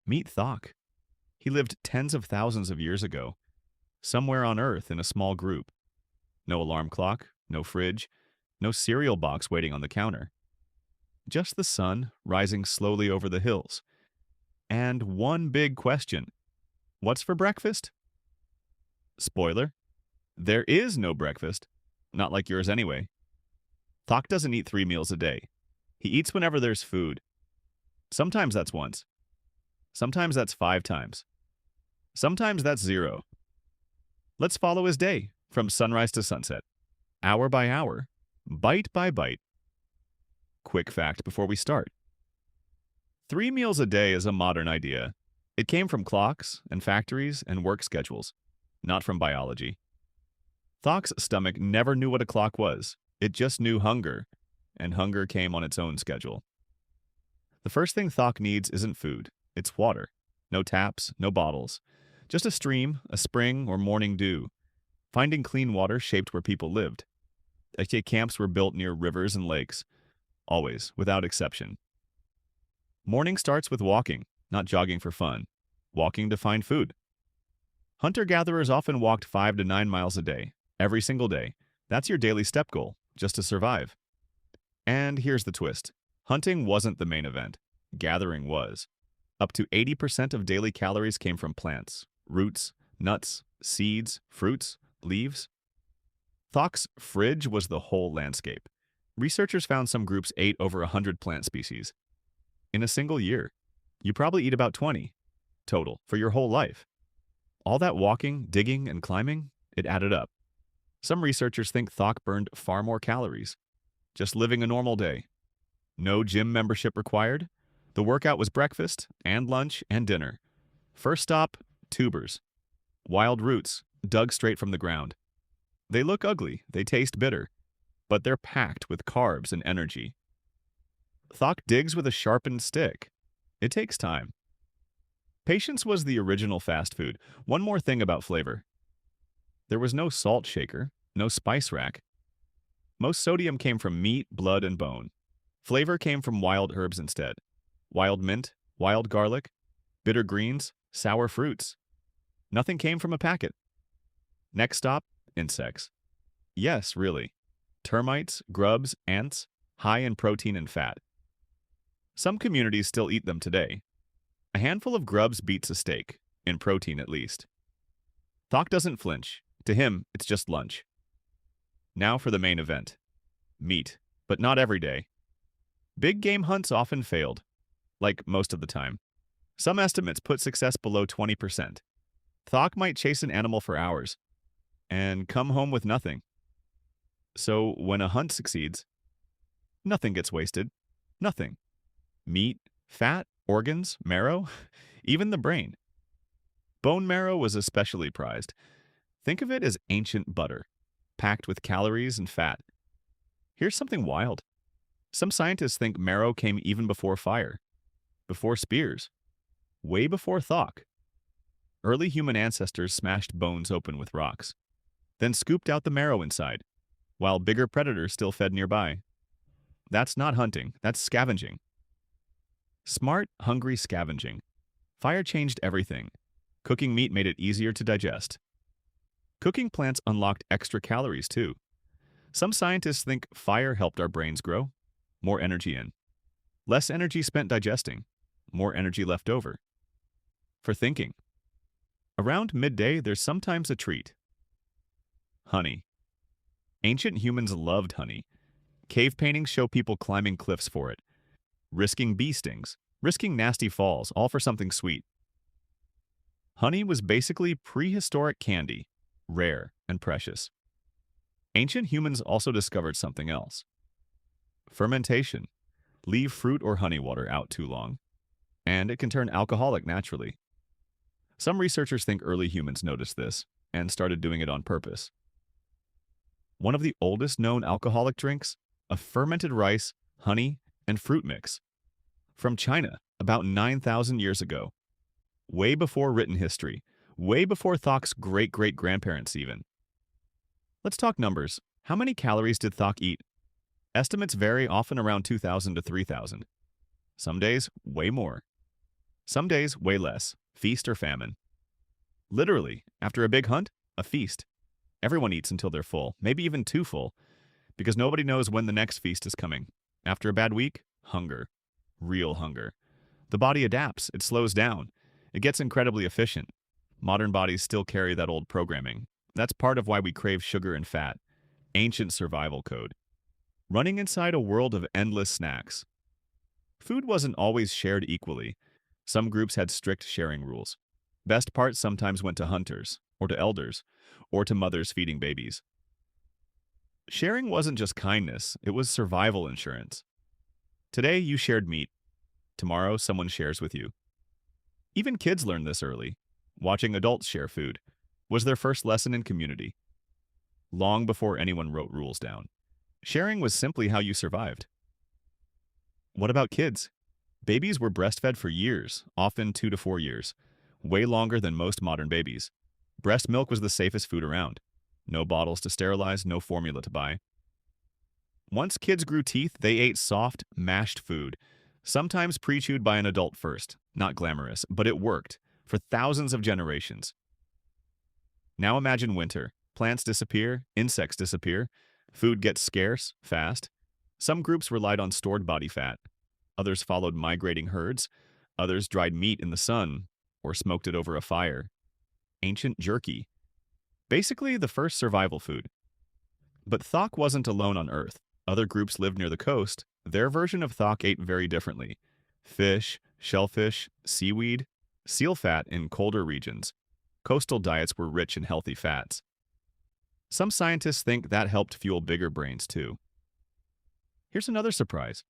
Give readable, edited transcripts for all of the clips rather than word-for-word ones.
Meet Thok. He lived tens of thousands of years ago, somewhere on Earth in a small group. No alarm clock, no fridge, no cereal box waiting on the counter. Just the sun rising slowly over the hills. And one big question: what's for breakfast? Spoiler: there is no breakfast. Not like yours anyway. Thok doesn't eat 3 meals a day. He eats whenever there's food. Sometimes that's once. Sometimes that's 5 times. Sometimes that's zero. Let's follow his day from sunrise to sunset, hour by hour, bite by bite. Quick fact before we start: 3 meals a day is a modern idea. It came from clocks and factories and work schedules, not from biology. Thok's stomach never knew what a clock was. It just knew hunger, and hunger came on its own schedule. The first thing Thok needs isn't food, it's water. No taps, no bottles. Just a stream, a spring, or morning dew. Finding clean water shaped where people lived. Eke camps were built near rivers and lakes, always, without exception. Morning starts with walking, not jogging for fun. Walking to find food. Hunter-gatherers often walked 5 to 9 miles a day, every single day. That's your daily step goal, just to survive. And here's the twist: hunting wasn't the main event. Gathering was. Up to 80% of daily calories came from plants, roots, nuts, seeds, fruits, leaves. Thok's fridge was the whole landscape. Researchers found some groups ate over 100 plant species. In a single year, you probably eat about 20 total for your whole life. All that walking, digging, and climbing, it added up. Some researchers think Thok burned far more calories, just living a normal day. No gym membership required. The workout was breakfast and lunch and dinner. First stop, tubers. Wild roots, dug straight from the ground. They look ugly, they taste bitter, but they're packed with carbs and energy. Thok digs with a sharpened stick. It takes time. Patience was the original fast food. One more thing about flavor: there was no salt shaker, no spice rack. Most sodium came from meat, blood, and bone. Flavor came from wild herbs instead. Wild mint, wild garlic, bitter greens, sour fruits. Nothing came from a packet. Next stop, insects. Yes, really. Termites, grubs, ants, high in protein and fat. Some communities still eat them today. A handful of grubs beats a steak, in protein at least. Thok doesn't flinch. To him, it's just lunch. Now for the main event: meat, but not every day. Big game hunts often failed, like most of the time. Some estimates put success below 20%. Thok might chase an animal for hours and come home with nothing. So when a hunt succeeds, nothing gets wasted. Nothing. Meat, fat, organs, marrow, even the brain. Bone marrow was especially prized. Think of it as ancient butter, packed with calories and fat. Here's something wild. Some scientists think marrow came even before fire, before spears, way before Thok. Early human ancestors smashed bones open with rocks, then scooped out the marrow inside, while bigger predators still fed nearby. That's not hunting, that's scavenging. Smart, hungry scavenging. Fire changed everything. Cooking meat made it easier to digest. Cooking plants unlocked extra calories too. Some scientists think fire helped our brains grow. More energy in. Less energy spent digesting. More energy left over. For thinking. Around midday, there's sometimes a treat. Honey. Ancient humans loved honey. Cave paintings show people climbing cliffs for it. Risking bee stings. Risking nasty falls, all for something sweet. Honey was basically prehistoric candy. Rare and precious. Ancient humans also discovered something else. Fermentation. Leave fruit or honey water out too long, and it can turn alcoholic naturally. Some researchers think early humans noticed this and started doing it on purpose. One of the oldest known alcoholic drinks, a fermented rice, honey, and fruit mix. From China, about 9,000 years ago. Way before written history. Way before Thok's great-great-grandparents even. Let's talk numbers. How many calories did Thok eat? Estimates vary, often around 2,000 to 3,000. Some days, way more. Some days, way less, feast or famine. Literally, after a big hunt, a feast. Everyone eats until they're full, maybe even too full, because nobody knows when the next feast is coming. After a bad week, hunger. Real hunger. The body adapts, it slows down, it gets incredibly efficient. Modern bodies still carry that old programming. That's part of why we crave sugar and fat. Ancient survival code. Running inside a world of endless snacks. Food wasn't always shared equally. Some groups had strict sharing rules. Best parts sometimes went to hunters, or to elders, or to mothers feeding babies. Sharing wasn't just kindness, it was survival insurance. Today, you shared meat. Tomorrow, someone shares with you. Even kids learn this early. Watching adults share food was their first lesson in community. Long before anyone wrote rules down. Sharing was simply how you survived. What about kids? Babies were breastfed for years, often 2 to 4 years, way longer than most modern babies. Breast milk was the safest food around. No bottles to sterilize, no formula to buy. Once kids grew teeth, they ate soft, mashed food, sometimes pre-chewed by an adult first. Not glamorous, but it worked for thousands of generations. Now imagine winter. Plants disappear, insects disappear, food gets scarce, fast. Some groups relied on stored body fat. Others followed migrating herds. Others dried meat in the sun or smoked it over a fire. Ancient jerky. Basically, the first survival food. But Thok wasn't alone on Earth. Other groups lived near the coast. Their version of Thok ate very differently. Fish, shellfish, seaweed, seal fat in colder regions. Coastal diets were rich in healthy fats. Some scientists think that helped fuel bigger brains too. Here's another surprise.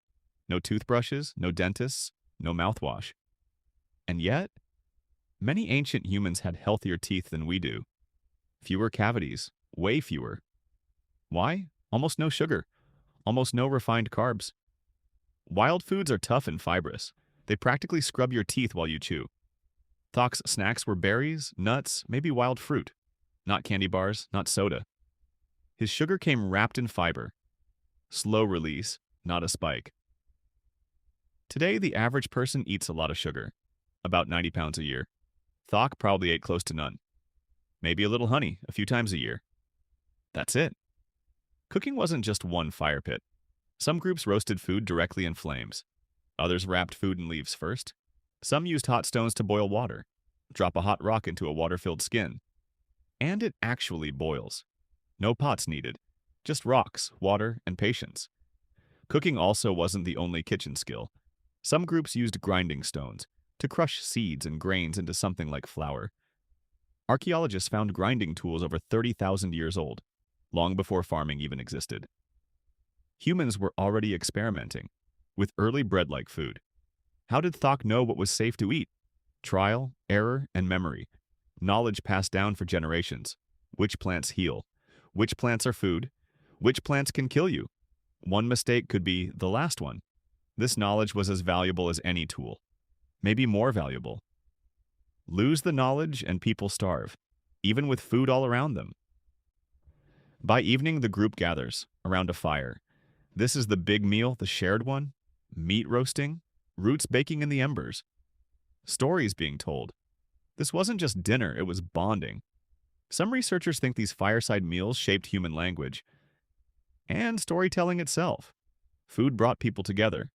No toothbrushes, no dentists, no mouthwash. And yet, many ancient humans had healthier teeth than we do. Fewer cavities, way fewer. Why? Almost no sugar, almost no refined carbs. Wild foods are tough and fibrous. They practically scrub your teeth while you chew. Thok's snacks were berries, nuts, maybe wild fruit. Not candy bars, not soda. His sugar came wrapped in fiber. Slow release, not a spike. Today, the average person eats a lot of sugar, about 90 pounds a year. Thok probably ate close to none. Maybe a little honey a few times a year. That's it. Cooking wasn't just one fire pit. Some groups roasted food directly in flames. Others wrapped food in leaves first. Some used hot stones to boil water. Drop a hot rock into a water-filled skin. And it actually boils. No pots needed. Just rocks, water, and patience. Cooking also wasn't the only kitchen skill. Some groups used grinding stones to crush seeds and grains into something like flour. Archaeologists found grinding tools over 30,000 years old, long before farming even existed. Humans were already experimenting with early bread-like food. How did Thok know what was safe to eat? Trial, error, and memory. Knowledge passed down for generations. Which plants heal? Which plants are food? Which plants can kill you? One mistake could be the last one. This knowledge was as valuable as any tool. Maybe more valuable. Lose the knowledge and people starve, even with food all around them. By evening, the group gathers around a fire. This is the big meal, the shared one. Meat roasting, roots baking in the embers. Stories being told. This wasn't just dinner, it was bonding. Some researchers think these fireside meals shaped human language and storytelling itself. Food brought people together,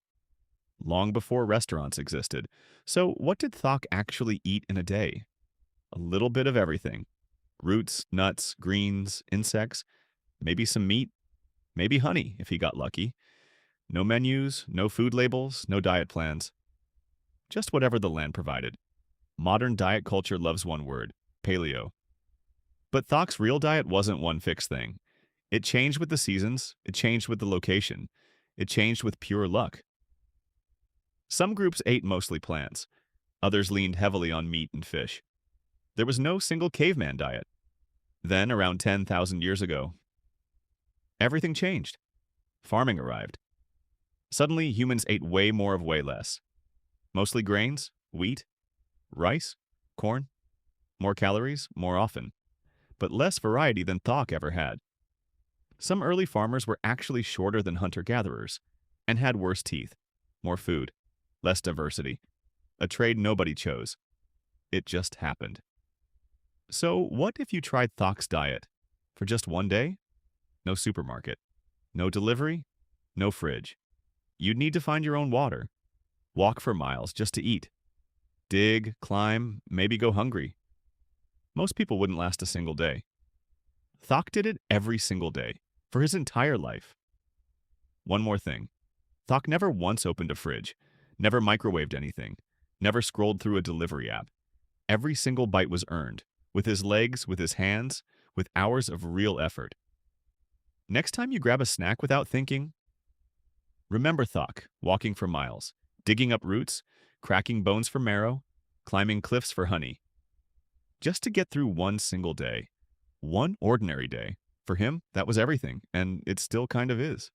long before restaurants existed. So what did Thok actually eat in a day? A little bit of everything. Roots, nuts, greens, insects, maybe some meat, maybe honey if he got lucky. No menus, no food labels, no diet plans. Just whatever the land provided. Modern diet culture loves one word, paleo. But Thok's real diet wasn't one fixed thing. It changed with the seasons, it changed with the location, it changed with pure luck. Some groups ate mostly plants. Others leaned heavily on meat and fish. There was no single caveman diet. Then, around 10,000 years ago, everything changed. Farming arrived. Suddenly, humans ate way more of way less. Mostly grains, wheat, rice, corn. More calories, more often. But less variety than Thok ever had. Some early farmers were actually shorter than hunter-gatherers and had worse teeth, more food, less diversity. A trade nobody chose. It just happened. So, what if you tried Thok's diet? For just one day? No supermarket. No delivery? No fridge. You'd need to find your own water. Walk for miles just to eat. Dig, climb, maybe go hungry. Most people wouldn't last a single day. Thok did it every single day, for his entire life. One more thing. Thok never once opened a fridge, never microwaved anything, never scrolled through a delivery app. Every single bite was earned, with his legs, with his hands, with hours of real effort. Next time you grab a snack without thinking, remember Thok, walking for miles, digging up roots, cracking bones for marrow, climbing cliffs for honey. Just to get through one single day. One ordinary day. For him, that was everything, and it still kind of is.